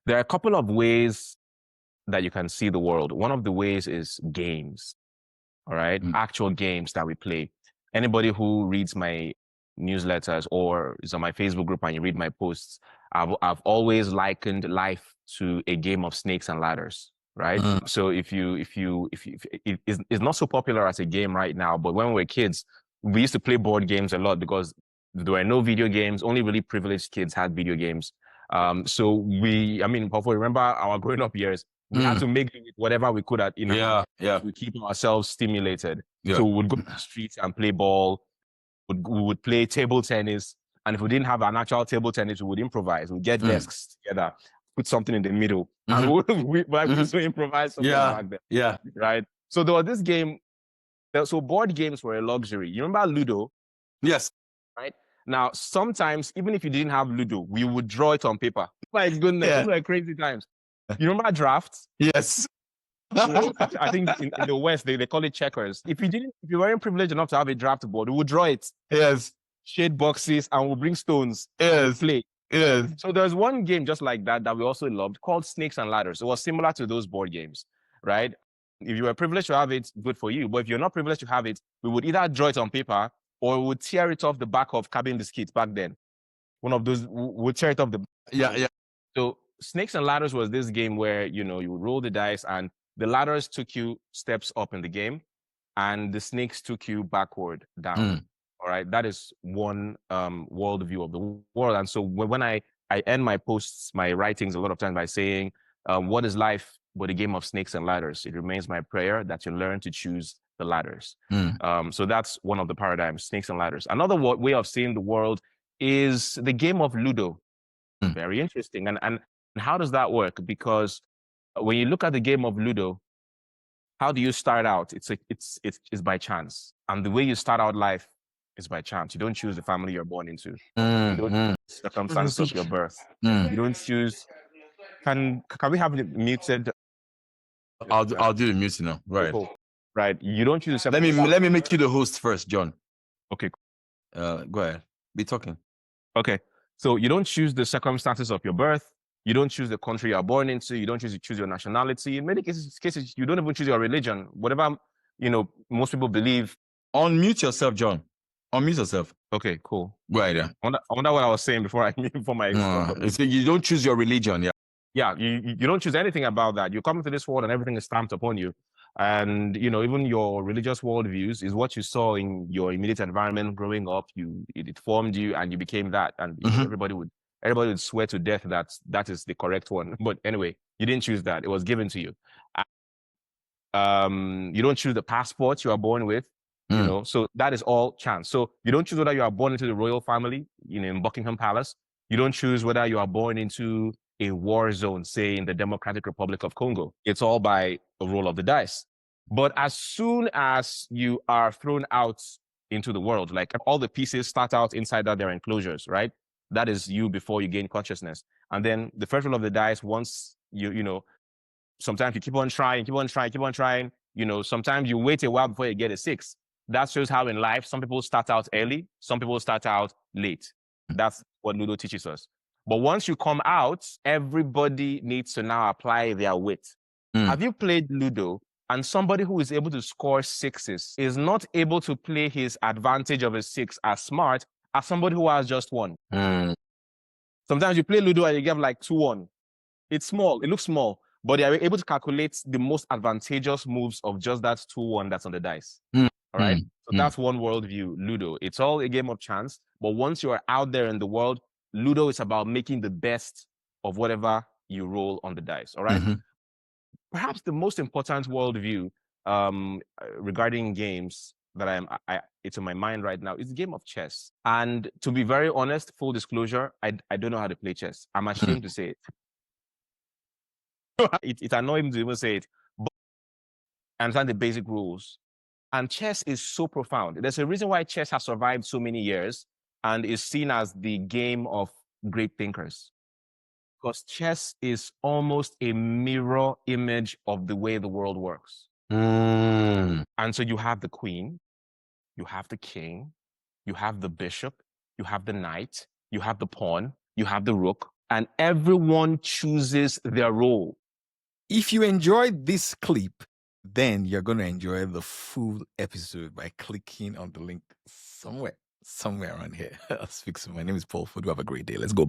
There are a couple of ways that you can see the world. One of the ways is games, all right? Actual games that we play. Anybody who reads my newsletters or is on my Facebook group and you read my posts, I've always likened life to a game of snakes and ladders, right? So it's not so popular as a game right now, but when we were kids, we used to play board games a lot because there were no video games. Only really privileged kids had video games. So remember our growing up years, we had to make do with whatever we could to keep ourselves stimulated. So we would go to the streets and play ball. We would play table tennis. And if we didn't have an actual table tennis, we would improvise. We'd get desks together, put something in the middle. And we used to improvise something back then. Right? So there was this game. So board games were a luxury. You remember Ludo? Yes. Right? Now, sometimes, even if you didn't have Ludo, we would draw it on paper. My goodness, those were crazy times. You remember drafts? Yes. I think in the West, they call it checkers. If you weren't privileged enough to have a draft board, we would draw it. Yes. Shade boxes, and we'll bring stones. Yes. Play. Yes. So there's one game just like that we also loved called Snakes and Ladders. It was similar to those board games, right? If you were privileged to have it, good for you. But if you're not privileged to have it, we would either draw it on paper or we would tear it off the back of cabin biscuits back then. One of those, we would tear it off the back. Yeah. So Snakes and Ladders was this game where, you would roll the dice and the ladders took you steps up in the game and the snakes took you backward down. All right. That is one worldview of the world. And so when I end my posts, my writings a lot of times by saying, what is life but a game of snakes and ladders? It remains my prayer that you learn to choose the ladders. So that's one of the paradigms, snakes and ladders. Another way of seeing the world is the game of Ludo. Very interesting. And how does that work? Because when you look at the game of Ludo, how do you start out? It's by chance. And the way you start out life is by chance. You don't choose the family you're born into. You don't choose the circumstances of your birth. You don't choose. Can we have it muted? I'll do the muting now. Right. Cool. Right. You don't choose. Let me make you the host first, John. Okay. Go ahead. Be talking. Okay. So you don't choose the circumstances of your birth. You don't choose the country you're born into. You don't choose your nationality. In many cases, you don't even choose your religion. Whatever, most people believe. Unmute yourself, John. Unmute yourself. Okay, cool. Go ahead. Yeah. I wonder what I was saying before my. So you don't choose your religion. Yeah. Yeah, you don't choose anything about that. You come into this world and everything is stamped upon you. And, even your religious worldviews is what you saw in your immediate environment growing up. It formed you and you became that. And everybody would swear to death that is the correct one. But anyway, you didn't choose that. It was given to you. You don't choose the passport you are born with, so that is all chance. So you don't choose whether you are born into the royal family, in Buckingham Palace. You don't choose whether you are born into a war zone, say in the Democratic Republic of Congo. It's all by a roll of the dice. But as soon as you are thrown out into the world, like all the pieces start out inside their enclosures, right? That is you before you gain consciousness. And then the first roll of the dice, once sometimes you keep on trying. Sometimes you wait a while before you get a 6. That shows how in life, some people start out early, some people start out late. That's what Ludo teaches us. But once you come out, everybody needs to now apply their wit. Have you played Ludo and somebody who is able to score 6s is not able to play his advantage of a 6 as smart as somebody who has just 1? Sometimes you play Ludo and you get like 2-1. It's small. It looks small. But they are able to calculate the most advantageous moves of just that 2-1 that's on the dice. All right? So that's one worldview, Ludo. It's all a game of chance. But once you are out there in the world, Ludo is about making the best of whatever you roll on the dice. All right? Perhaps the most important worldview regarding games that it's in my mind right now is the game of chess. And to be very honest, full disclosure, I don't know how to play chess. I'm ashamed to say it. It annoys me to even say it, but I understand the basic rules. And chess is so profound. There's a reason why chess has survived so many years and is seen as the game of great thinkers. Because chess is almost a mirror image of the way the world works. And so you have the queen, you have the king, you have the bishop, you have the knight, you have the pawn, you have the rook, and everyone chooses their role. If you enjoyed this clip, then you're going to enjoy the full episode by clicking on the link somewhere around here. I'll speak soon. My name is Paul Food. Have a great day. Let's go.